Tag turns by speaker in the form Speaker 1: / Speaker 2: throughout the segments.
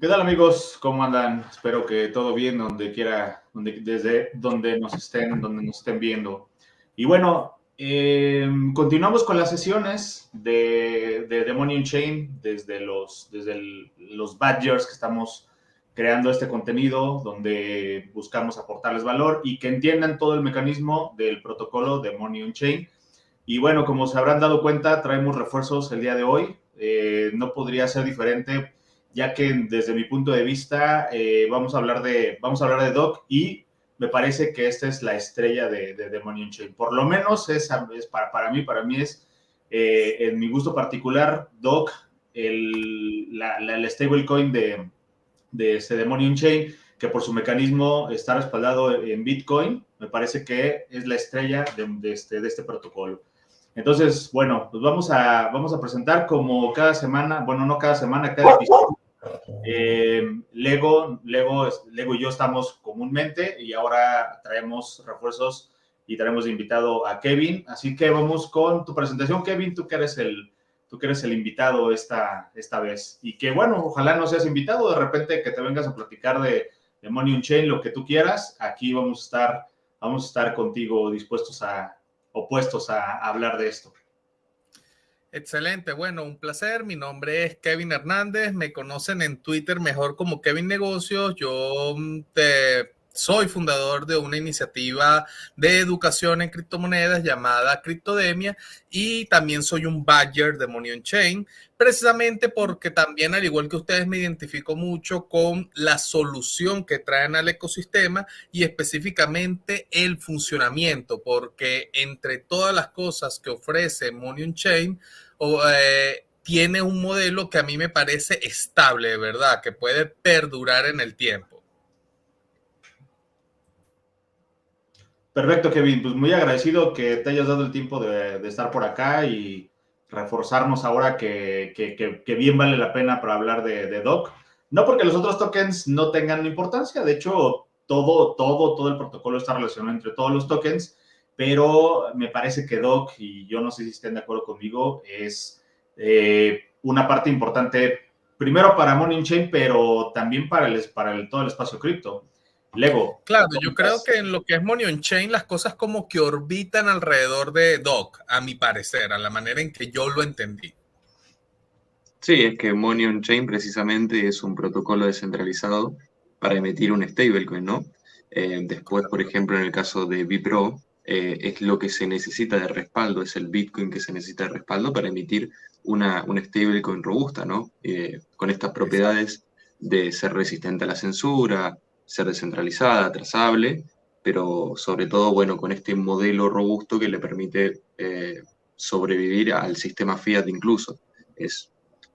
Speaker 1: ¿Qué tal, amigos? ¿Cómo andan? Espero que todo bien donde quiera, desde donde nos estén viendo. Y bueno, continuamos con las sesiones de Demonium Chain desde los Badgers que estamos creando este contenido donde buscamos aportarles valor y que entiendan todo el mecanismo del protocolo Demonium Chain. Y bueno, como se habrán dado cuenta, traemos refuerzos el día de hoy. No podría ser diferente, ya que desde mi punto de vista vamos a hablar de Doc y me parece que esta es la estrella de Demonium Chain. Por lo menos es para mí es, en mi gusto particular, Doc, el stablecoin de este Demonium Chain, que por su mecanismo está respaldado en Bitcoin, me parece que es la estrella de este protocolo. Entonces, bueno, pues vamos a presentar como cada semana, bueno, no cada semana, cada episodio. Lego y yo estamos comúnmente y ahora traemos refuerzos y traemos de invitado a Kevin. Así que vamos con tu presentación, Kevin, tú que eres el invitado esta vez. Y que bueno, ojalá no seas invitado, de repente que te vengas a platicar de Demonium Chain, lo que tú quieras. Aquí vamos a estar contigo opuestos a hablar de esto.
Speaker 2: Excelente, bueno, un placer. Mi nombre es Kevin Hernández, me conocen en Twitter mejor como Kevin Negocios. Yo soy fundador de una iniciativa de educación en criptomonedas llamada Criptodemia y también soy un badger de Demonium Chain, precisamente porque también, al igual que ustedes, me identifico mucho con la solución que traen al ecosistema y específicamente el funcionamiento, porque entre todas las cosas que ofrece Demonium Chain, tiene un modelo que a mí me parece estable, de verdad, que puede perdurar en el tiempo.
Speaker 1: Perfecto, Kevin. Pues muy agradecido que te hayas dado el tiempo de estar por acá y reforzarnos ahora que bien vale la pena para hablar de Doc. No porque los otros tokens no tengan importancia, de hecho, todo el protocolo está relacionado entre todos los tokens, pero me parece que Doc, y yo no sé si estén de acuerdo conmigo, es una parte importante, primero para Money Chain, pero también para todo el espacio cripto. Lego.
Speaker 2: Claro, yo creo que en lo que es Money on Chain, las cosas como que orbitan alrededor de Doc, a mi parecer, a la manera en que yo lo entendí.
Speaker 3: Sí, es que Money on Chain precisamente es un protocolo descentralizado para emitir un stablecoin, ¿no? Después, por ejemplo, en el caso de Bipro, es lo que se necesita de respaldo, es el Bitcoin que se necesita de respaldo para emitir una stablecoin robusta, ¿no? Con estas propiedades de ser resistente a la censura, ser descentralizada, trazable, pero sobre todo, bueno, con este modelo robusto que le permite sobrevivir al sistema fiat incluso.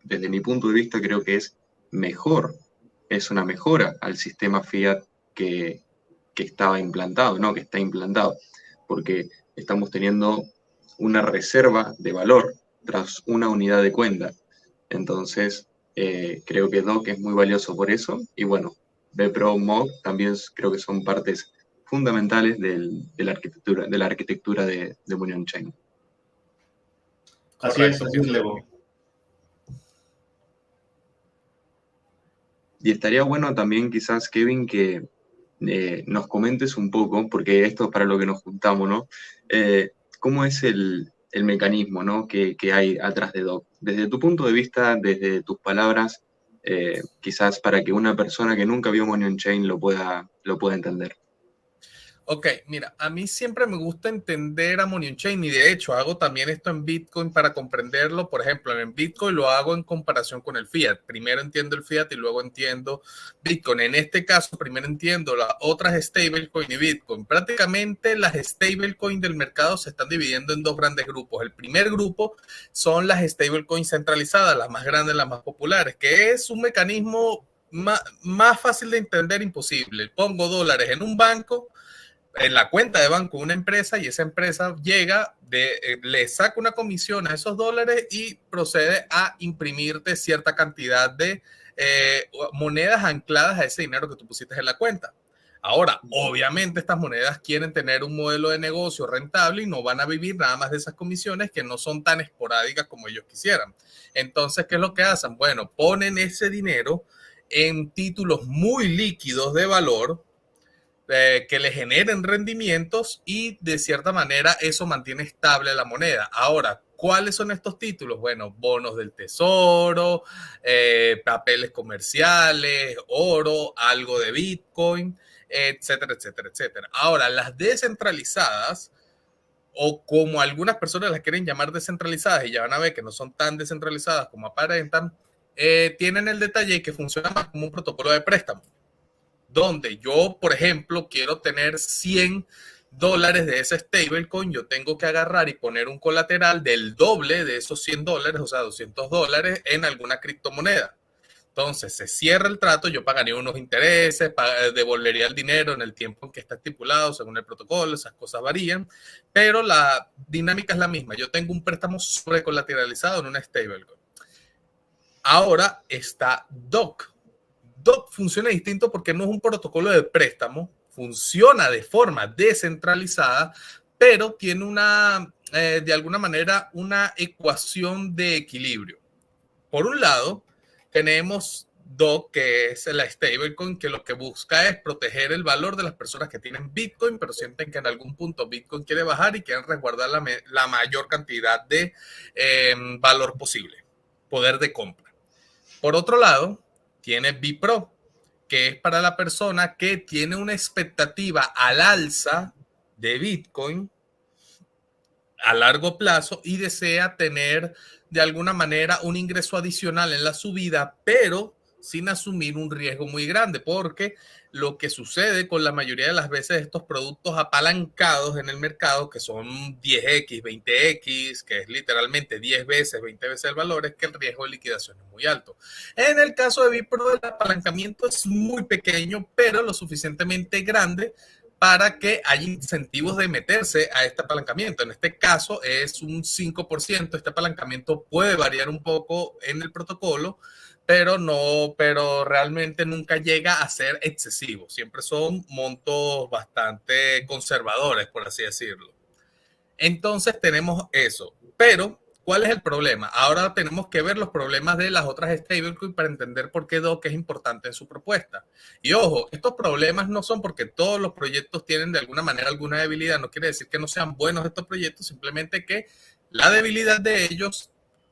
Speaker 3: Desde mi punto de vista, creo que es mejor, es una mejora al sistema fiat que estaba implantado, ¿no? Que está implantado, porque estamos teniendo una reserva de valor tras una unidad de cuenta. Entonces, creo que Doc es muy valioso por eso, y bueno, Bpro, Mob también creo que son partes fundamentales de la arquitectura de Demonium Chain.
Speaker 1: Así es, Lego.
Speaker 3: Y estaría bueno también quizás, Kevin, que nos comentes un poco, porque esto es para lo que nos juntamos, ¿no? ¿Cómo es el mecanismo, ¿no? que hay atrás de Doc? Desde tu punto de vista, desde tus palabras, quizás para que una persona que nunca vio Money on Chain lo pueda entender.
Speaker 2: Ok, mira, a mí siempre me gusta entender a Money on Chain y de hecho hago también esto en Bitcoin para comprenderlo. Por ejemplo, en Bitcoin lo hago en comparación con el fiat. Primero entiendo el fiat y luego entiendo Bitcoin. En este caso, primero entiendo las otras stablecoin y Bitcoin. Prácticamente las stablecoin del mercado se están dividiendo en dos grandes grupos. El primer grupo son las stablecoin centralizadas, las más grandes, las más populares, que es un mecanismo más fácil de entender imposible. Pongo dólares en un banco, en la cuenta de banco de una empresa, y esa empresa le saca una comisión a esos dólares y procede a imprimirte cierta cantidad de monedas ancladas a ese dinero que tú pusiste en la cuenta. Ahora, obviamente estas monedas quieren tener un modelo de negocio rentable y no van a vivir nada más de esas comisiones que no son tan esporádicas como ellos quisieran. Entonces, ¿qué es lo que hacen? Bueno, ponen ese dinero en títulos muy líquidos de valor que le generen rendimientos y de cierta manera eso mantiene estable la moneda. Ahora, ¿cuáles son estos títulos? Bueno, bonos del tesoro, papeles comerciales, oro, algo de Bitcoin, etcétera, etcétera, etcétera. Ahora, las descentralizadas, o como algunas personas las quieren llamar descentralizadas, y ya van a ver que no son tan descentralizadas como aparentan, tienen el detalle que funciona más como un protocolo de préstamo, donde yo, por ejemplo, quiero tener $100 de ese stablecoin, yo tengo que agarrar y poner un colateral del doble de esos $100, o sea, $200 en alguna criptomoneda. Entonces se cierra el trato, yo pagaría unos intereses, devolvería el dinero en el tiempo en que está estipulado según el protocolo, esas cosas varían, pero la dinámica es la misma. Yo tengo un préstamo sobrecolateralizado en una stablecoin. Ahora está DOC. DOC funciona distinto porque no es un protocolo de préstamo, funciona de forma descentralizada, pero tiene de alguna manera una ecuación de equilibrio. Por un lado, tenemos DOC, que es la stablecoin, que lo que busca es proteger el valor de las personas que tienen Bitcoin, pero sienten que en algún punto Bitcoin quiere bajar y quieren resguardar la mayor cantidad de valor posible, poder de compra. Por otro lado, tiene BIPRO, que es para la persona que tiene una expectativa al alza de Bitcoin a largo plazo y desea tener de alguna manera un ingreso adicional en la subida, pero sin asumir un riesgo muy grande, porque lo que sucede con la mayoría de las veces estos productos apalancados en el mercado, que son 10x, 20x, que es literalmente 10 veces, 20 veces el valor, es que el riesgo de liquidación es muy alto. En el caso de Bipro, el apalancamiento es muy pequeño, pero lo suficientemente grande para que haya incentivos de meterse a este apalancamiento. En este caso es un 5%. Este apalancamiento puede variar un poco en el protocolo, pero realmente nunca llega a ser excesivo. Siempre son montos bastante conservadores, por así decirlo. Entonces tenemos eso. Pero, ¿cuál es el problema? Ahora tenemos que ver los problemas de las otras stablecoins para entender por qué DOC es importante en su propuesta. Y ojo, estos problemas no son porque todos los proyectos tienen de alguna manera alguna debilidad. No quiere decir que no sean buenos estos proyectos, simplemente que la debilidad de ellos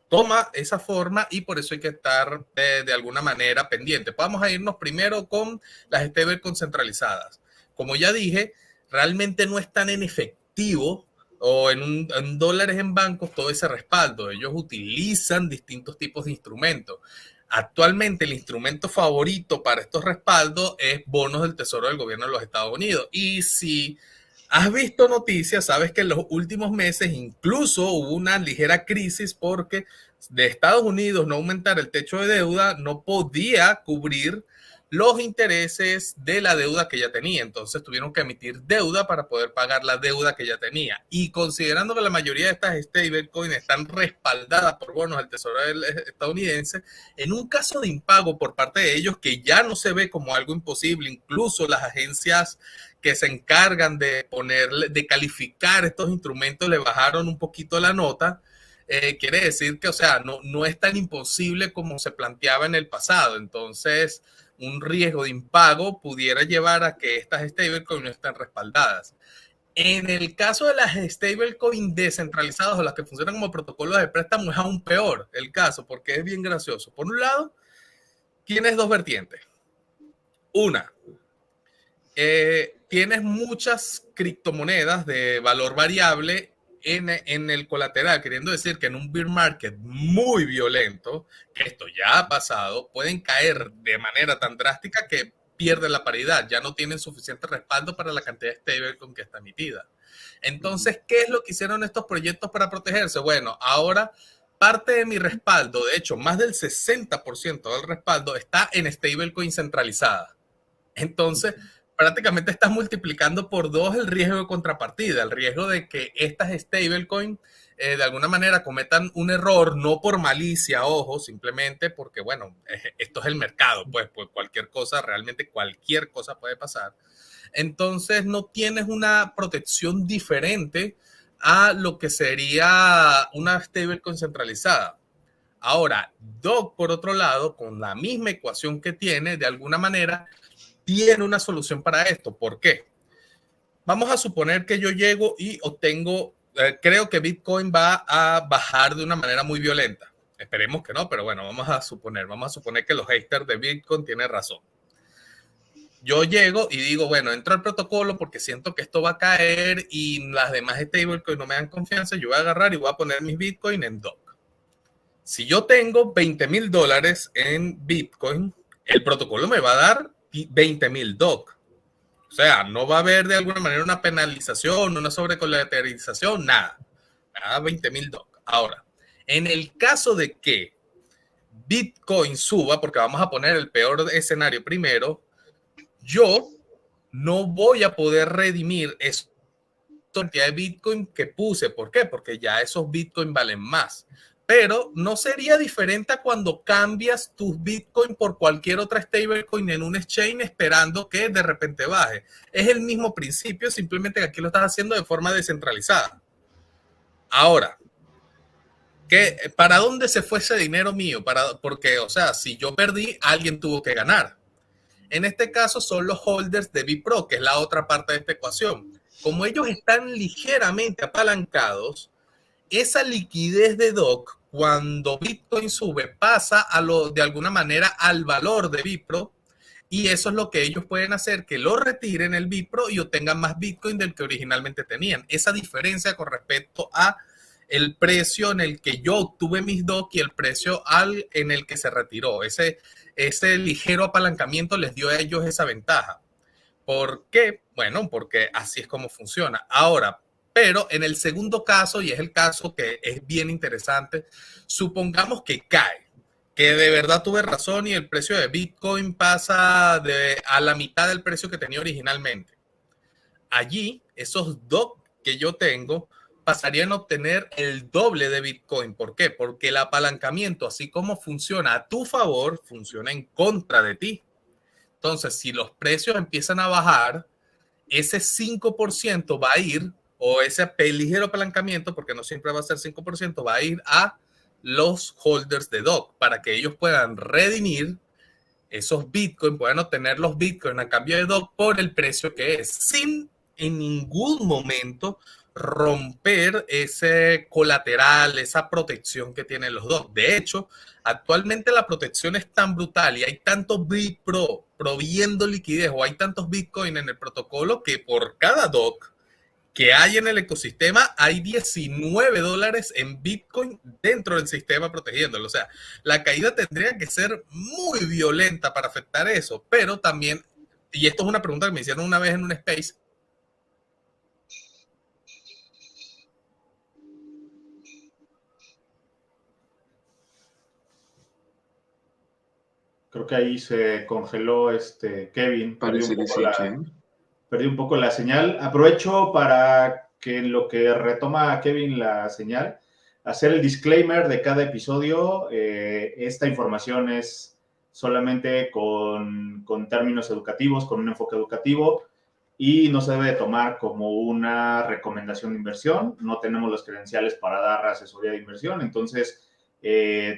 Speaker 2: toma esa forma y por eso hay que estar de alguna manera pendiente. Vamos a irnos primero con las stablecoins centralizadas. Como ya dije, realmente no es tan en efectivo o en dólares en bancos todo ese respaldo. Ellos utilizan distintos tipos de instrumentos. Actualmente el instrumento favorito para estos respaldos es bonos del Tesoro del Gobierno de los Estados Unidos. Y si has visto noticias, sabes que en los últimos meses incluso hubo una ligera crisis porque de Estados Unidos no aumentar el techo de deuda no podía cubrir los intereses de la deuda que ya tenía. Entonces tuvieron que emitir deuda para poder pagar la deuda que ya tenía. Y considerando que la mayoría de estas stablecoins están respaldadas por bonos del Tesoro estadounidense, en un caso de impago por parte de ellos que ya no se ve como algo imposible, incluso las agencias que se encargan de calificar estos instrumentos le bajaron un poquito la nota. Quiere decir que, o sea, no es tan imposible como se planteaba en el pasado. Entonces, un riesgo de impago pudiera llevar a que estas stablecoins no estén respaldadas. En el caso de las stablecoins descentralizadas o las que funcionan como protocolos de préstamo es aún peor el caso porque es bien gracioso. Por un lado, tienes dos vertientes. Una, tienes muchas criptomonedas de valor variable en el colateral, queriendo decir que en un bear market muy violento, que esto ya ha pasado, pueden caer de manera tan drástica que pierden la paridad, ya no tienen suficiente respaldo para la cantidad de stablecoin que está emitida. Entonces, ¿qué es lo que hicieron estos proyectos para protegerse? Bueno, ahora parte de mi respaldo, de hecho, más del 60% del respaldo está en stablecoin centralizada. Entonces, prácticamente estás multiplicando por 2 el riesgo de contrapartida, el riesgo de que estas stablecoins de alguna manera cometan un error, no por malicia, ojo, simplemente porque, bueno, esto es el mercado, pues cualquier cosa, realmente cualquier cosa puede pasar. Entonces no tienes una protección diferente a lo que sería una stablecoin centralizada. Ahora, Doc, por otro lado, con la misma ecuación que tiene, de alguna manera, tiene una solución para esto. ¿Por qué? Vamos a suponer que yo llego y obtengo, creo que Bitcoin va a bajar de una manera muy violenta. Esperemos que no, pero bueno, vamos a suponer que los haters de Bitcoin tienen razón. Yo llego y digo, bueno, entro al protocolo porque siento que esto va a caer y las demás stablecoins no me dan confianza, yo voy a agarrar y voy a poner mis Bitcoin en Doc. Si yo tengo $20,000 en Bitcoin, el protocolo me va a dar 20,000 Doc. O sea, no va a haber de alguna manera una penalización, una sobrecolateralización, nada. Nada, 20,000 Doc. Ahora, en el caso de que Bitcoin suba, porque vamos a poner el peor escenario primero, yo no voy a poder redimir esa cantidad de Bitcoin que puse. ¿Por qué? Porque ya esos Bitcoin valen más. Pero no sería diferente a cuando cambias tus Bitcoin por cualquier otra stablecoin en un exchange esperando que de repente baje. Es el mismo principio, simplemente que aquí lo estás haciendo de forma descentralizada. Ahora, ¿para dónde se fue ese dinero mío? Porque, o sea, si yo perdí, alguien tuvo que ganar. En este caso son los holders de Bipro, que es la otra parte de esta ecuación. Como ellos están ligeramente apalancados, esa liquidez de Doc, cuando Bitcoin sube, pasa de alguna manera al valor de Bipro, y eso es lo que ellos pueden hacer, que lo retiren el Bipro y obtengan más Bitcoin del que originalmente tenían. Esa diferencia con respecto a el precio en el que yo obtuve mis Doc y el precio en el que se retiró. Ese ligero apalancamiento les dio a ellos esa ventaja. ¿Por qué? Bueno, porque así es como funciona. Ahora, pero en el segundo caso, y es el caso que es bien interesante, supongamos que cae, que de verdad tuve razón y el precio de Bitcoin pasa a la mitad del precio que tenía originalmente. Allí, esos Doc que yo tengo pasarían a obtener el doble de Bitcoin. ¿Por qué? Porque el apalancamiento, así como funciona a tu favor, funciona en contra de ti. Entonces, si los precios empiezan a bajar, ese 5% va a ir, o ese ligero apalancamiento, porque no siempre va a ser 5%, va a ir a los holders de Doc para que ellos puedan redimir esos Bitcoin, puedan obtener los Bitcoin a cambio de Doc por el precio que es, sin en ningún momento romper ese colateral, esa protección que tienen los Doc. De hecho, actualmente la protección es tan brutal y hay tantos Bipro proviendo liquidez o hay tantos Bitcoin en el protocolo que por cada Doc que hay en el ecosistema hay $19 en Bitcoin dentro del sistema protegiéndolo. O sea, la caída tendría que ser muy violenta para afectar eso, pero también, y esto es una pregunta que me hicieron una vez en un space,
Speaker 1: Creo que ahí se congeló Kevin.
Speaker 3: Parece que sí, che.
Speaker 1: Perdí un poco la señal. Aprovecho para que en lo que retoma Kevin la señal, hacer el disclaimer de cada episodio. Esta información es solamente con términos educativos, con un enfoque educativo y no se debe de tomar como una recomendación de inversión. No tenemos las credenciales para dar asesoría de inversión, entonces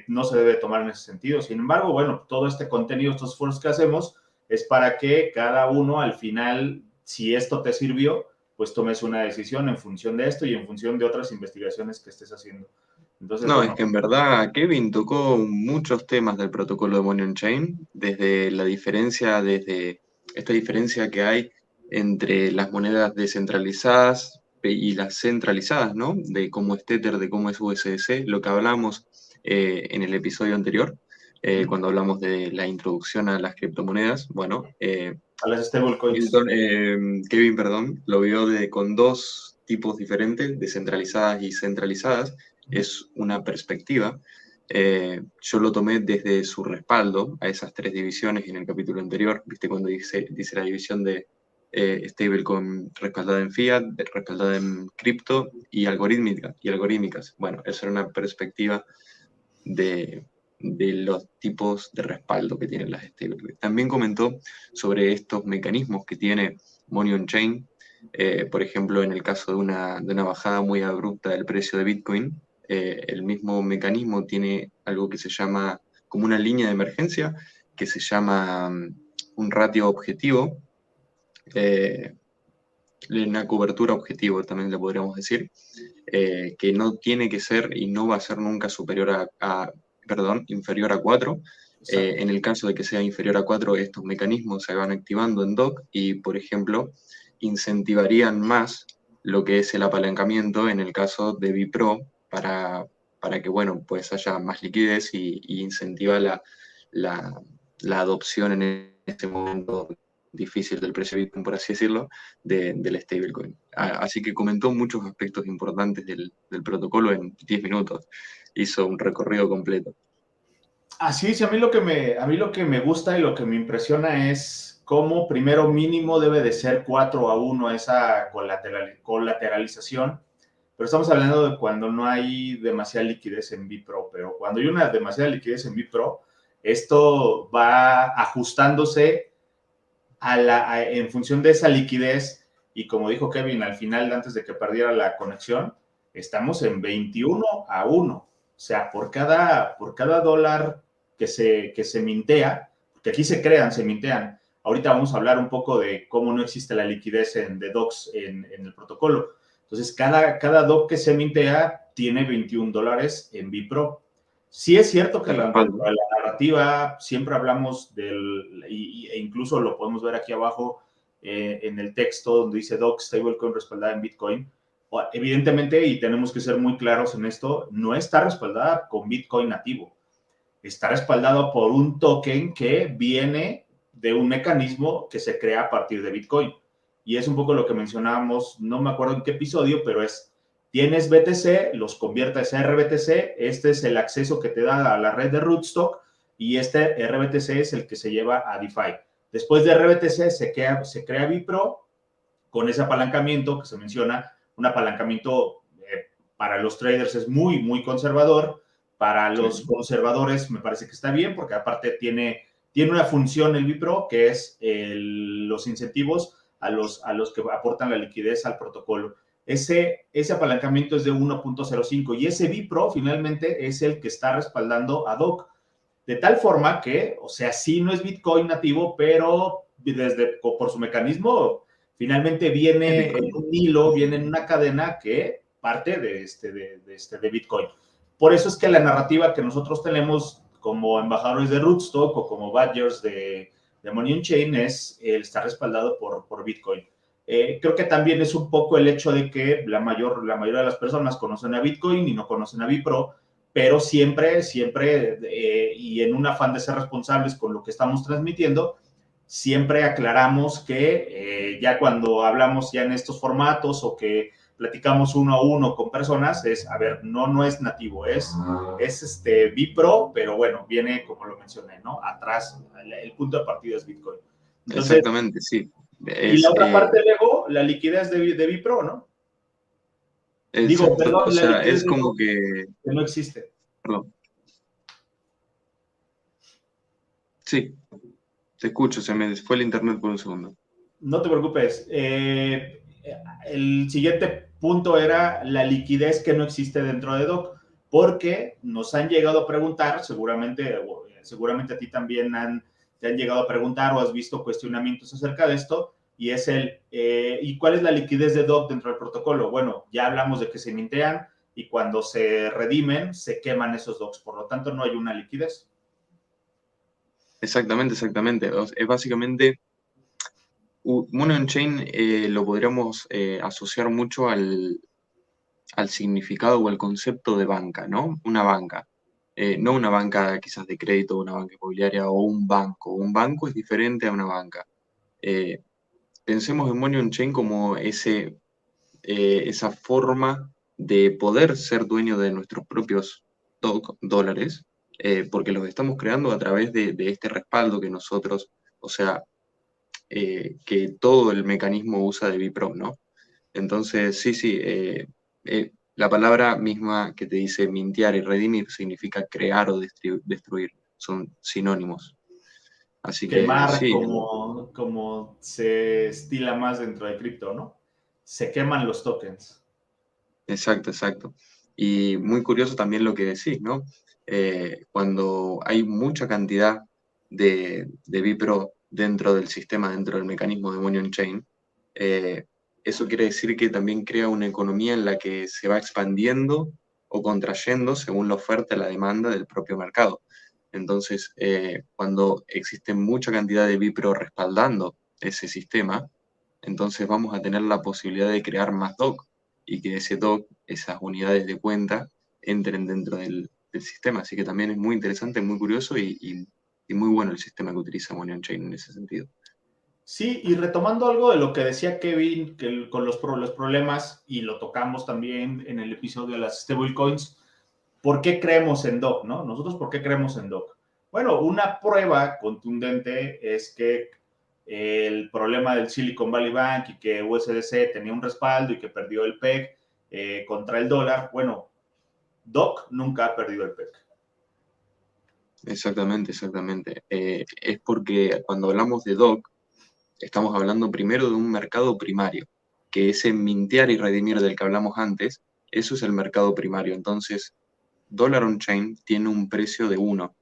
Speaker 1: no se debe tomar en ese sentido. Sin embargo, bueno, todo este contenido, estos esfuerzos que hacemos es para que cada uno al final, si esto te sirvió, pues tomes una decisión en función de esto y en función de otras investigaciones que estés haciendo. Entonces,
Speaker 3: No,
Speaker 1: bueno,
Speaker 3: es que en verdad Kevin tocó muchos temas del protocolo de Money on Chain, desde esta diferencia que hay entre las monedas descentralizadas y las centralizadas, ¿no? De cómo es Tether, de cómo es USDC, lo que hablamos en el episodio anterior, cuando hablamos de la introducción a las criptomonedas. Bueno,
Speaker 1: a las stablecoins.
Speaker 3: Kevin, perdón, lo vio con dos tipos diferentes, descentralizadas y centralizadas. Es una perspectiva. Yo lo tomé desde su respaldo a esas tres divisiones en el capítulo anterior, viste cuando dice la división de stablecoin respaldada en fiat, respaldada en cripto y algorítmicas. Bueno, eso era una perspectiva de los tipos de respaldo que tienen las stablecoins. También comentó sobre estos mecanismos que tiene Money on Chain, por ejemplo, en el caso de una bajada muy abrupta del precio de Bitcoin, el mismo mecanismo tiene algo que se llama como una línea de emergencia, que se llama un ratio objetivo, una cobertura objetivo también le podríamos decir, que no tiene que ser y no va a ser nunca superior perdón, inferior a 4. En el caso de que sea inferior a 4, estos mecanismos se van activando en DOC y, por ejemplo, incentivarían más lo que es el apalancamiento en el caso de Bipro para que, bueno, pues haya más liquidez y incentiva la adopción en este momento difícil del precio de Bitcoin, por así decirlo, del stablecoin. Así que comentó muchos aspectos importantes del protocolo en 10 minutos. Hizo un recorrido completo.
Speaker 1: Así es, a mí lo que me gusta y lo que me impresiona es cómo primero mínimo debe de ser 4-1 esa colateralización, pero estamos hablando de cuando no hay demasiada liquidez en Bipro, pero cuando hay una demasiada liquidez en Bipro, esto va ajustándose en función de esa liquidez y como dijo Kevin al final, antes de que perdiera la conexión, estamos en 21-1. O sea, por cada dólar que se mintea, que aquí se crean, se mintean. Ahorita vamos a hablar un poco de cómo no existe la liquidez de DOCs en el protocolo. Entonces, cada DOC que se mintea tiene $21 en Bipro. Sí es cierto que la narrativa siempre hablamos e incluso lo podemos ver aquí abajo en el texto donde dice DOC stablecoin respaldada en Bitcoin. Evidentemente, y tenemos que ser muy claros en esto, no está respaldada con Bitcoin nativo. Está respaldado por un token que viene de un mecanismo que se crea a partir de Bitcoin. Y es un poco lo que mencionábamos, no me acuerdo en qué episodio, pero tienes BTC, los conviertes a RBTC, este es el acceso que te da a la red de Rootstock y este RBTC es el que se lleva a DeFi. Después de RBTC se crea Bipro con ese apalancamiento que se menciona, un apalancamiento para los traders es muy, muy conservador, para los conservadores me parece que está bien porque aparte tiene una función el Bipro que es los incentivos a los que aportan la liquidez al protocolo. Ese apalancamiento es de 1.05 y ese Bipro finalmente es el que está respaldando a DOC. De tal forma que, o sea, sí no es Bitcoin nativo, pero por su mecanismo, finalmente viene en un hilo, viene en una cadena que parte de Bitcoin. Por eso es que la narrativa que nosotros tenemos como embajadores de Rootstock o como badgers de Money on Chain está respaldado por Bitcoin. Creo que también es un poco el hecho de que la mayoría de las personas conocen a Bitcoin y no conocen a Bipro, pero siempre, y en un afán de ser responsables con lo que estamos transmitiendo, siempre aclaramos que ya cuando hablamos ya en estos formatos o que platicamos uno a uno con personas, a ver, no es nativo, es Bipro, pero bueno, viene, como lo mencioné, ¿no? Atrás, el punto de partida es Bitcoin.
Speaker 3: Entonces, exactamente, sí.
Speaker 1: Y la otra parte, luego, la liquidez de Bipro, ¿no? Digo, perdón,
Speaker 3: o sea, es como que
Speaker 1: no existe.
Speaker 3: Perdón. Sí, te escucho, se me fue el internet por un segundo.
Speaker 1: No te preocupes. El siguiente punto era la liquidez que no existe dentro de DOC, porque nos han llegado a preguntar, seguramente a ti también te han llegado a preguntar o has visto cuestionamientos acerca de esto, y es ¿y cuál es la liquidez de DOC dentro del protocolo? Bueno, ya hablamos de que se mintean y cuando se redimen, se queman esos DOCs, por lo tanto no hay una liquidez.
Speaker 3: Exactamente. Es básicamente, Money on Chain lo podríamos asociar mucho al significado o al concepto de banca, ¿no? Una banca. No una banca quizás de crédito, una banca inmobiliaria o un banco. Un banco es diferente a una banca. Pensemos en Money on Chain como esa forma de poder ser dueño de nuestros propios dólares, porque los estamos creando a través de este respaldo que nosotros, o sea, que todo el mecanismo usa de Bipro, ¿no? Entonces, sí, la palabra misma que te dice mintear y redimir significa crear o destruir, son sinónimos. Así
Speaker 1: Quemar,
Speaker 3: que sí.
Speaker 1: como se estila más dentro de cripto, ¿no? Se queman los tokens.
Speaker 3: Exacto. Y muy curioso también lo que decís, ¿no? Cuando hay mucha cantidad de Bipro dentro del sistema, dentro del mecanismo de Money on Chain, eh, eso quiere decir que también crea una economía en la que se va expandiendo o contrayendo según la oferta y la demanda del propio mercado. Entonces, cuando existe mucha cantidad de Bipro respaldando ese sistema, entonces vamos a tener la posibilidad de crear más DOC y que ese DOC, esas unidades de cuenta, entren dentro del sistema. Así que también es muy interesante, muy curioso y muy bueno el sistema que utiliza Money on Chain en ese sentido.
Speaker 1: Sí, y retomando algo de lo que decía Kevin, que con los problemas, y lo tocamos también en el episodio de las stablecoins, ¿por qué creemos en DOC, no? Nosotros, ¿por qué creemos en DOC? Bueno, una prueba contundente es que el problema del Silicon Valley Bank y que USDC tenía un respaldo y que perdió el PEG contra el dólar, bueno, DOC nunca ha perdido el PEG.
Speaker 3: Exactamente, exactamente. Es porque cuando hablamos de DOC, estamos hablando primero de un mercado primario, que ese mintear y redimir del que hablamos antes, eso es el mercado primario. Entonces, Dollar on Chain tiene un precio de 1,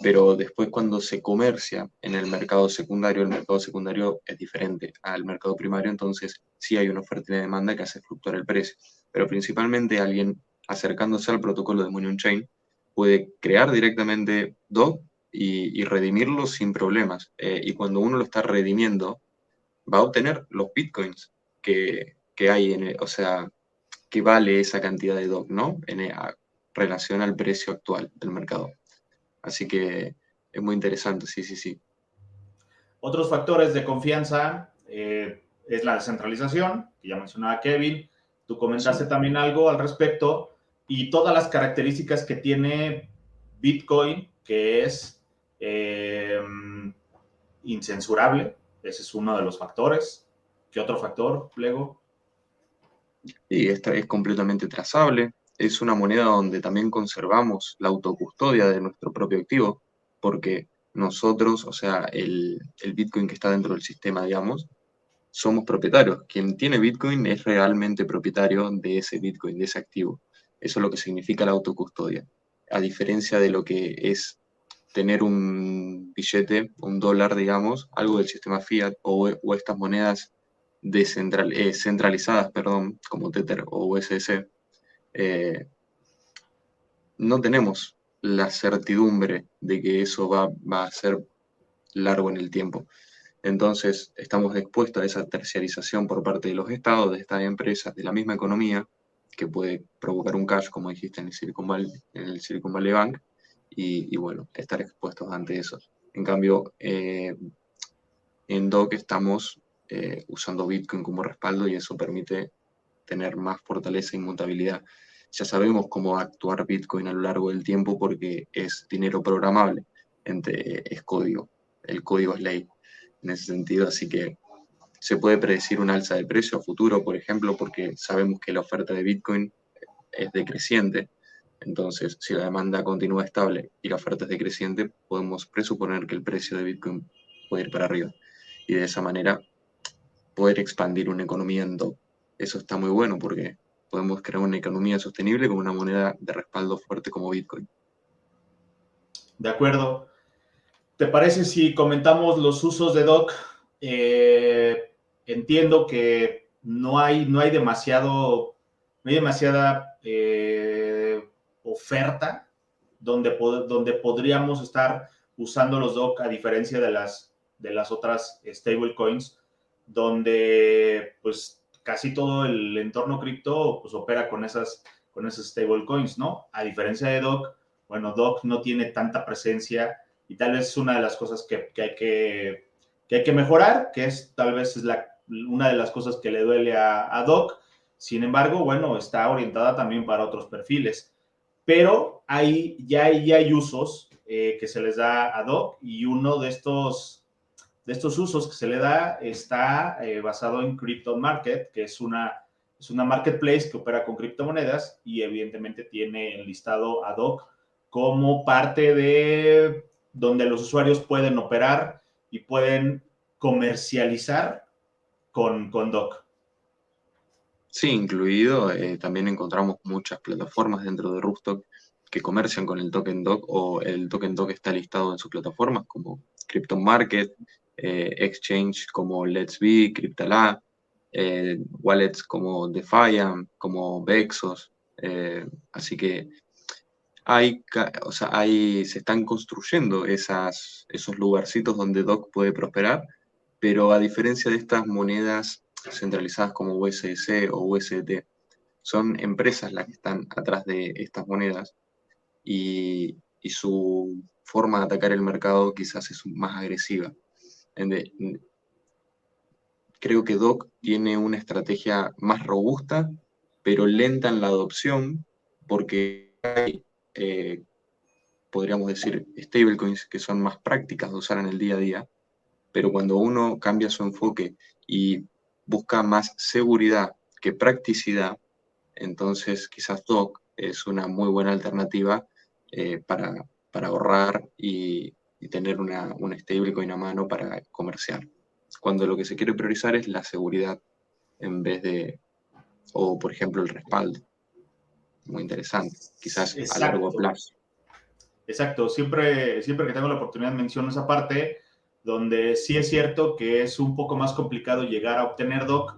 Speaker 3: pero después cuando se comercia en el mercado secundario es diferente al mercado primario, entonces sí hay una oferta y una demanda que hace fluctuar el precio. Pero principalmente alguien acercándose al protocolo de Money on Chain puede crear directamente DOC y redimirlo sin problemas. Y cuando uno lo está redimiendo, va a obtener los bitcoins que hay o sea, que vale esa cantidad de DOC, ¿no? A relación al precio actual del mercado. Así que es muy interesante, sí, sí, sí.
Speaker 1: Otros factores de confianza es la descentralización, que ya mencionaba Kevin. Tú comentaste
Speaker 3: Sí.
Speaker 1: también algo al respecto, y todas las características que tiene Bitcoin, que es incensurable. Ese es uno de los factores. ¿Qué otro factor, Lego?
Speaker 3: Y esta es completamente trazable. Es una moneda donde también conservamos la autocustodia de nuestro propio activo, porque nosotros, o sea, el Bitcoin que está dentro del sistema, digamos, somos propietarios. Quien tiene Bitcoin es realmente propietario de ese Bitcoin, de ese activo. Eso es lo que significa la autocustodia. A diferencia de lo que es tener un billete, un dólar, digamos, algo del sistema fiat o estas monedas centralizadas, perdón, como Tether o USDC, no tenemos la certidumbre de que eso va a ser largo en el tiempo. Entonces, estamos expuestos a esa terciarización por parte de los estados, de estas empresas, de la misma economía, que puede provocar un crash, como dijiste, en el Silicon Valley Bank, y bueno, estar expuestos ante eso. En cambio, en DOC estamos usando Bitcoin como respaldo y eso permite tener más fortaleza e inmutabilidad. Ya sabemos cómo va a actuar Bitcoin a lo largo del tiempo porque es dinero programable, es código, el código es ley en ese sentido, así que se puede predecir un alza de precio a futuro, por ejemplo, porque sabemos que la oferta de Bitcoin es decreciente. Entonces, si la demanda continúa estable y la oferta es decreciente, podemos presuponer que el precio de Bitcoin puede ir para arriba. Y de esa manera poder expandir una economía en DOC. Eso está muy bueno porque podemos crear una economía sostenible con una moneda de respaldo fuerte como Bitcoin.
Speaker 1: De acuerdo. ¿Te parece si comentamos los usos de DOC? Entiendo que no hay demasiada oferta donde podríamos estar usando los DOC, a diferencia de las otras stablecoins, donde pues casi todo el entorno cripto pues opera con esas stablecoins, ¿no? A diferencia de DOC, bueno, DOC no tiene tanta presencia, y tal vez es una de las cosas que hay que mejorar, que es tal vez una de las cosas que le duele a DOC. Sin embargo, bueno, está orientada también para otros perfiles, pero ya hay usos que se les da a DOC, y uno de estos usos que se le da está basado en Crypto Market, que es una marketplace que opera con criptomonedas y evidentemente tiene enlistado a DOC como parte de donde los usuarios pueden operar y pueden comercializar con DOC.
Speaker 3: Sí, incluido, también encontramos muchas plataformas dentro de Roofstock que comercian con el token DOC o el token DOC está listado en sus plataformas como Crypto Market, exchange como Let's Be, Cryptala, wallets como Defiant, como Vexos. Así que o sea, se están construyendo esos lugarcitos donde DOC puede prosperar, pero a diferencia de estas monedas centralizadas como USDC o USDT, son empresas las que están atrás de estas monedas y su forma de atacar el mercado quizás es más agresiva. Creo que DOC tiene una estrategia más robusta, pero lenta en la adopción, porque hay, podríamos decir, stablecoins que son más prácticas de usar en el día a día, pero cuando uno cambia su enfoque y busca más seguridad que practicidad, entonces quizás DOC es una muy buena alternativa para ahorrar y tener una stablecoin a mano para comerciar. Cuando lo que se quiere priorizar es la seguridad en vez de, o por ejemplo, el respaldo. Muy interesante, quizás a largo
Speaker 1: Exacto.
Speaker 3: plazo.
Speaker 1: Exacto, siempre que tengo la oportunidad menciono esa parte donde sí es cierto que es un poco más complicado llegar a obtener DOC,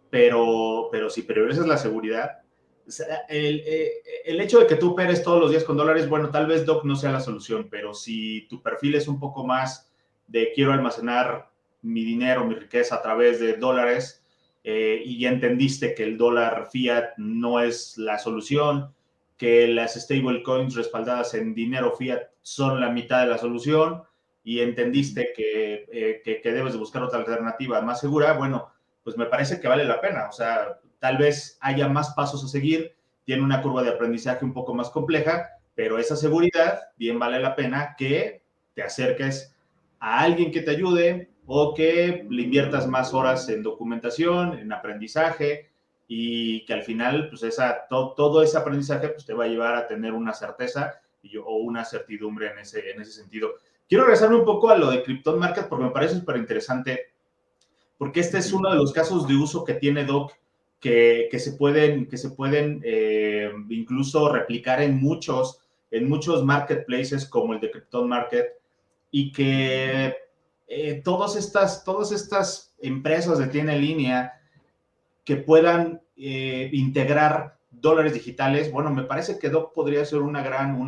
Speaker 1: pero si priorizas la seguridad, o sea, el hecho de que tú operes todos los días con dólares, bueno, tal vez DOC no sea la solución, pero si tu perfil es un poco más de quiero almacenar mi dinero, mi riqueza a través de dólares, y ya entendiste que el dólar fiat no es la solución, que las stablecoins respaldadas en dinero fiat son la mitad de la solución y entendiste que debes de buscar otra alternativa más segura, bueno, pues me parece que vale la pena. O sea, tal vez haya más pasos a seguir, tiene una curva de aprendizaje un poco más compleja, pero esa seguridad bien vale la pena que te acerques a alguien que te ayude o que le inviertas más horas en documentación, en aprendizaje, y que al final, pues todo ese aprendizaje pues, te va a llevar a tener una certeza o una certidumbre en ese sentido. Quiero regresarme un poco a lo de Krypton Market porque me parece súper interesante, porque este es uno de los casos de uso que tiene DOC que se pueden incluso replicar en muchos marketplaces como el de Krypton Market, y que todas estas empresas de tienda en línea que puedan integrar dólares digitales, bueno, me parece que DOC podría ser una gran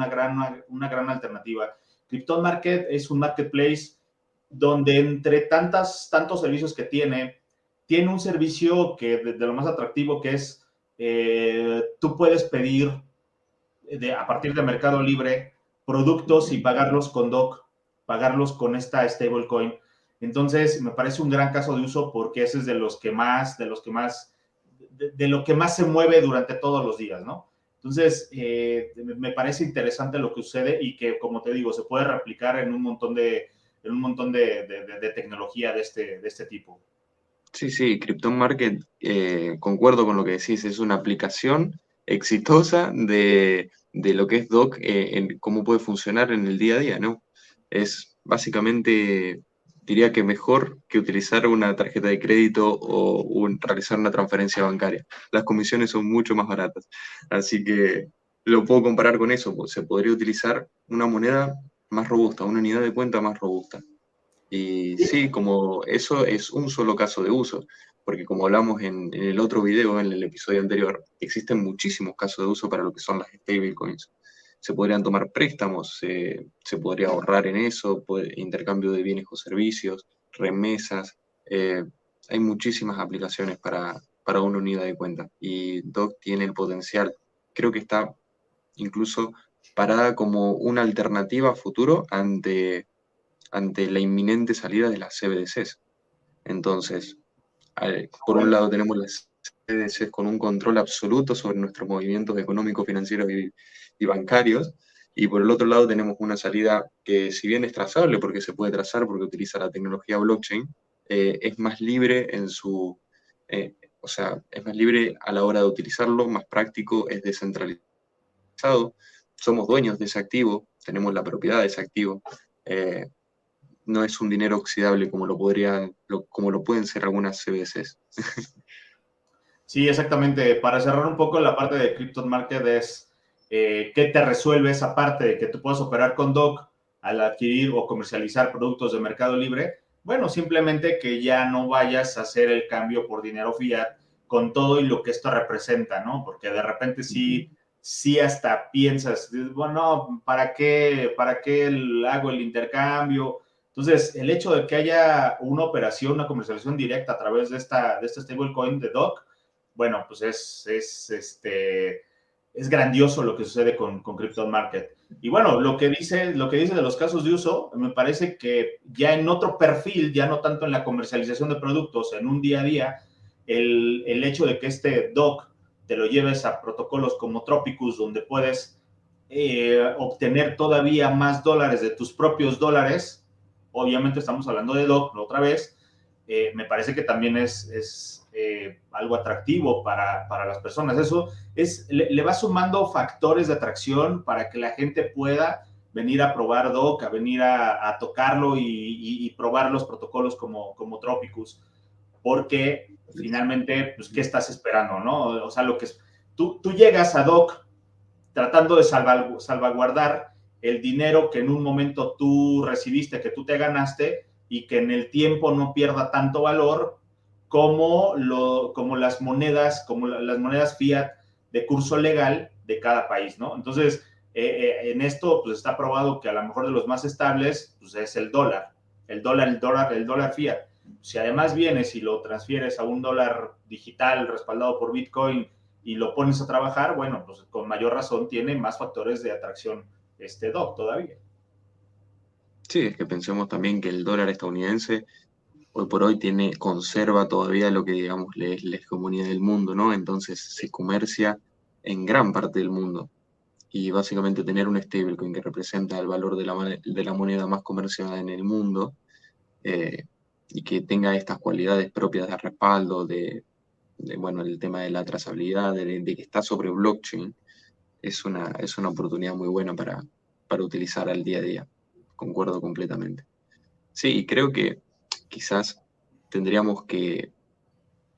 Speaker 1: alternativa. Krypton Market es un marketplace donde entre tantos servicios que tiene un servicio que de lo más atractivo que es, tú puedes pedir a partir de Mercado Libre productos y pagarlos con DOC, pagarlos con esta stablecoin. Entonces, me parece un gran caso de uso porque ese es de lo que más se mueve durante todos los días, ¿no? Entonces, me parece interesante lo que sucede y que, como te digo, se puede replicar en un montón de tecnología de este tipo.
Speaker 3: Sí, Krypton Market, concuerdo con lo que decís, es una aplicación exitosa de lo que es DOC, en cómo puede funcionar en el día a día, ¿no? Es básicamente, diría que mejor que utilizar una tarjeta de crédito o realizar una transferencia bancaria. Las comisiones son mucho más baratas, así que lo puedo comparar con eso, pues, se podría utilizar una moneda más robusta, una unidad de cuenta más robusta. Y sí, como eso es un solo caso de uso, porque como hablamos en el otro video, en el episodio anterior, existen muchísimos casos de uso para lo que son las stablecoins. Se podrían tomar préstamos, se podría ahorrar en eso, intercambio de bienes o servicios, remesas. Hay muchísimas aplicaciones para una unidad de cuenta y DOC tiene el potencial. Creo que está incluso parada como una alternativa a futuro ante la inminente salida de las CBDCs. Entonces, por un lado tenemos las CBDCs con un control absoluto sobre nuestros movimientos económicos, financieros y bancarios, y por el otro lado tenemos una salida que, si bien es trazable, porque se puede trazar porque utiliza la tecnología blockchain, es más libre o sea, es más libre a la hora de utilizarlo, más práctico, es descentralizado, somos dueños de ese activo, tenemos la propiedad de ese activo. No es un dinero oxidable como lo pueden ser algunas CBDCs.
Speaker 1: Sí, exactamente. Para cerrar un poco la parte de Crypto Market es qué te resuelve esa parte de que tú puedes operar con DOC al adquirir o comercializar productos de Mercado Libre. Bueno, simplemente que ya no vayas a hacer el cambio por dinero fiat con todo y lo que esto representa, ¿no? Porque de repente sí hasta piensas, bueno, para qué hago el intercambio? Entonces, el hecho de que haya una operación, una comercialización directa a través de este stablecoin de DOC, bueno, pues es grandioso lo que sucede con Crypto Market. Y bueno, lo que dice de los casos de uso, me parece que ya en otro perfil, ya no tanto en la comercialización de productos, en un día a día, el hecho de que este DOC te lo lleves a protocolos como Tropicus, donde puedes obtener todavía más dólares de tus propios dólares, obviamente estamos hablando de DOC otra vez, me parece que también es algo atractivo para las personas. Eso le va sumando factores de atracción para que la gente pueda venir a probar DOC, a venir a tocarlo y probar los protocolos como Tropicus, porque finalmente, pues, ¿qué estás esperando, no? O sea, tú llegas a DOC tratando de salvaguardar el dinero que en un momento tú recibiste, que tú te ganaste y que en el tiempo no pierda tanto valor como las monedas fiat de curso legal de cada país, ¿no? Entonces, en esto pues está probado que a lo mejor de los más estables pues es el dólar fiat. Si además vienes y lo transfieres a un dólar digital respaldado por Bitcoin y lo pones a trabajar, bueno, pues con mayor razón tiene más factores de atracción DOC todavía.
Speaker 3: Sí, es que pensemos también que el dólar estadounidense hoy por hoy conserva todavía lo que digamos es la hegemonía del mundo, ¿no? Entonces se comercia en gran parte del mundo. Y básicamente tener un stablecoin que representa el valor de la moneda más comerciada en el mundo, eh, y que tenga estas cualidades propias de respaldo, bueno, el tema de la trazabilidad, de que está sobre blockchain, es una oportunidad muy buena para utilizar al día a día. Concuerdo completamente. Sí, y creo que quizás tendríamos que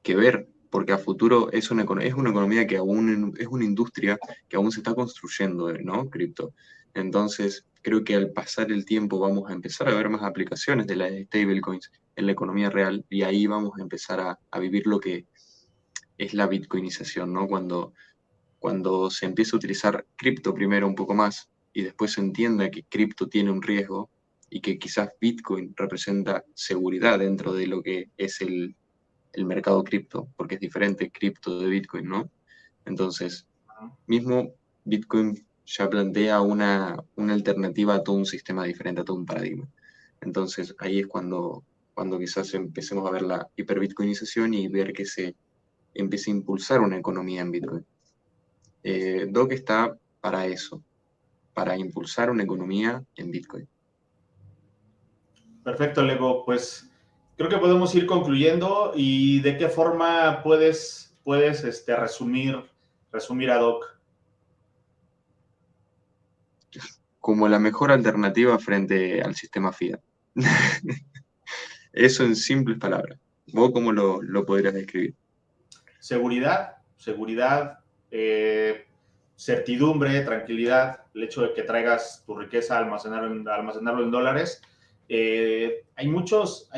Speaker 3: ver, porque a futuro es una economía que aún es una industria que aún se está construyendo, ¿no? Cripto. Entonces, creo que al pasar el tiempo vamos a empezar a ver más aplicaciones de las stablecoins en la economía real y ahí vamos a empezar a vivir lo que es la bitcoinización, ¿no? Cuando se empieza a utilizar cripto primero un poco más y después se entienda que cripto tiene un riesgo y que quizás Bitcoin representa seguridad dentro de lo que es el mercado cripto, porque es diferente cripto de Bitcoin, ¿no? Entonces, mismo Bitcoin ya plantea una alternativa a todo un sistema diferente, a todo un paradigma. Entonces, ahí es cuando quizás empecemos a ver la hiperbitcoinización y ver que se empiece a impulsar una economía en Bitcoin. Doc está para eso, para impulsar una economía en Bitcoin.
Speaker 1: Perfecto, Lego. Pues creo que podemos ir concluyendo y de qué forma puedes resumir a Doc.
Speaker 3: Como la mejor alternativa frente al sistema fiat. Eso en simples palabras. ¿Vos cómo lo podrías describir?
Speaker 1: Seguridad, certidumbre, tranquilidad, el hecho de que traigas tu riqueza, almacenarlo en dólares. Hay muchas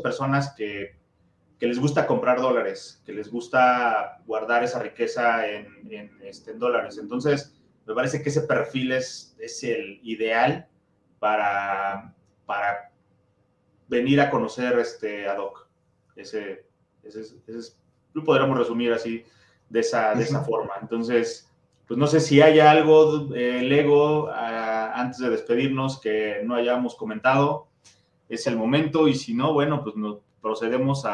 Speaker 1: personas que les gusta comprar dólares, que les gusta guardar esa riqueza en dólares. Entonces, me parece que ese perfil es el ideal para venir a conocer a Doc. Ese lo podríamos resumir así, de esa forma. Entonces, pues no sé si haya algo, Lego, antes de despedirnos que no hayamos comentado. Es el momento, y si no, bueno, pues nos procedemos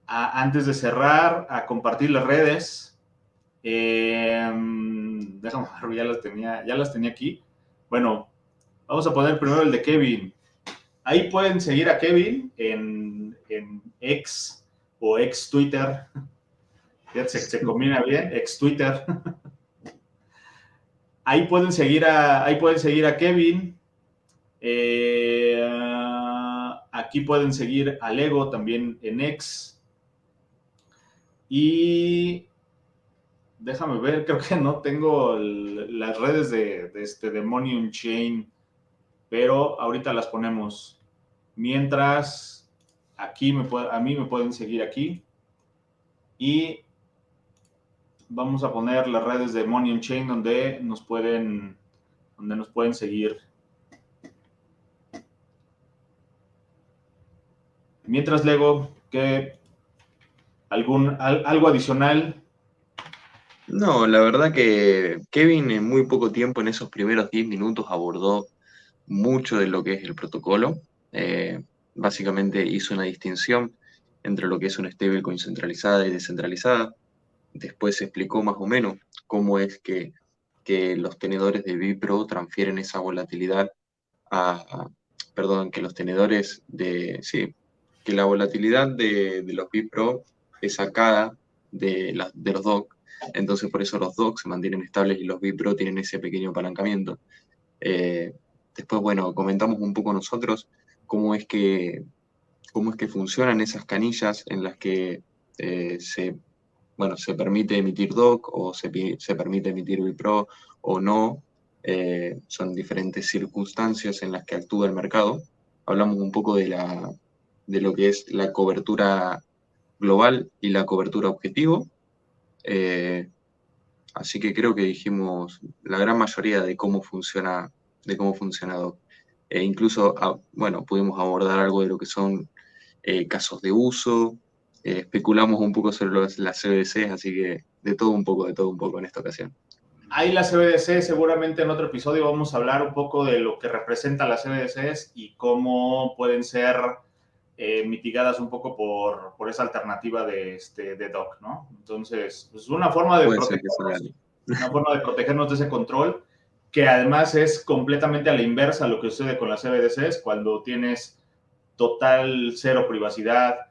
Speaker 1: antes de cerrar, a compartir las redes. Déjame ver, ya las tenía aquí. Bueno, vamos a poner primero el de Kevin. Ahí pueden seguir a Kevin en X o ex Twitter. Fíjate, se combina bien, ex Twitter. Ahí pueden seguir a Kevin. Aquí pueden seguir a Lego también en X. Y déjame ver, creo que no tengo las redes de Money on Chain, pero ahorita las ponemos. Mientras, a mí me pueden seguir aquí. Y vamos a poner las redes de Money on Chain donde nos pueden seguir. Mientras, Lego, que algo adicional.
Speaker 3: No, la verdad que Kevin en muy poco tiempo, en esos primeros 10 minutos, abordó mucho de lo que es el protocolo. Básicamente hizo una distinción entre lo que es una stablecoin centralizada y descentralizada. Después se explicó más o menos cómo es que los tenedores de Bipro transfieren esa volatilidad perdón, que los tenedores sí, que la volatilidad de los Bipro es sacada de los DOC. Entonces por eso los DOC se mantienen estables y los Bipro tienen ese pequeño apalancamiento. Después, bueno, comentamos un poco nosotros cómo es que, funcionan esas canillas en las que se permite emitir DOC o se permite emitir Bipro o no. Son diferentes circunstancias en las que actúa el mercado. Hablamos un poco de lo que es la cobertura global y la cobertura objetivo. Así que creo que dijimos la gran mayoría de cómo funciona DOC. Incluso, bueno, pudimos abordar algo de lo que son casos de uso, especulamos un poco sobre las CBDCs, así que de todo un poco en esta ocasión.
Speaker 1: Ahí la CBDC, seguramente en otro episodio vamos a hablar un poco de lo que representa las CBDCs y cómo pueden ser mitigadas un poco por esa alternativa de DOC, ¿no? Entonces, pues una forma de protegernos de ese control, que además es completamente a la inversa a lo que sucede con las CBDCs, cuando tienes total cero privacidad,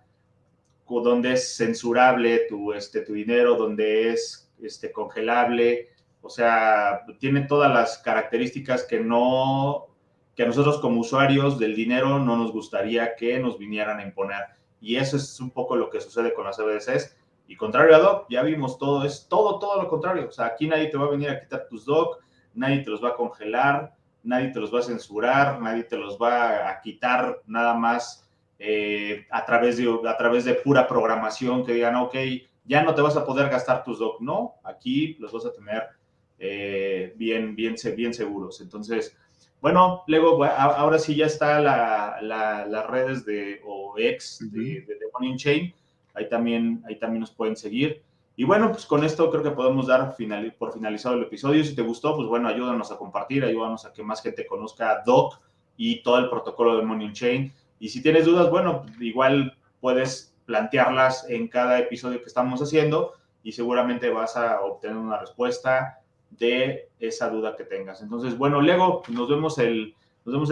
Speaker 1: donde es censurable tu dinero, donde es congelable, o sea, tiene todas las características que a nosotros como usuarios del dinero no nos gustaría que nos vinieran a imponer. Y eso es un poco lo que sucede con las CBDCs. Y contrario a DOC, ya vimos todo, es todo lo contrario. O sea, aquí nadie te va a venir a quitar tus DOC, nadie te los va a congelar, nadie te los va a censurar, nadie te los va a quitar nada más a través de pura programación que digan, ok, ya no te vas a poder gastar tus DOC. No, aquí los vas a tener bien seguros. Entonces, bueno, Lego, ahora sí ya está las redes o ex de Money on Chain. Ahí también nos pueden seguir. Y bueno, pues con esto creo que podemos dar por finalizado el episodio. Si te gustó, pues bueno, ayúdanos a compartir, ayúdanos a que más gente conozca DOC y todo el protocolo de Money on Chain. Y si tienes dudas, bueno, igual puedes plantearlas en cada episodio que estamos haciendo y seguramente vas a obtener una respuesta de esa duda que tengas. Entonces, bueno, Lego, nos vemos el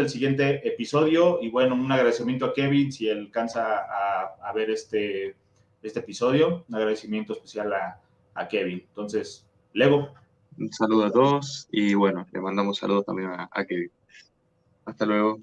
Speaker 1: siguiente episodio y bueno, un agradecimiento a Kevin si alcanza a ver este episodio, un agradecimiento especial a Kevin. Entonces, Lego.
Speaker 3: Un saludo a todos y bueno, le mandamos saludos también a Kevin. Hasta luego.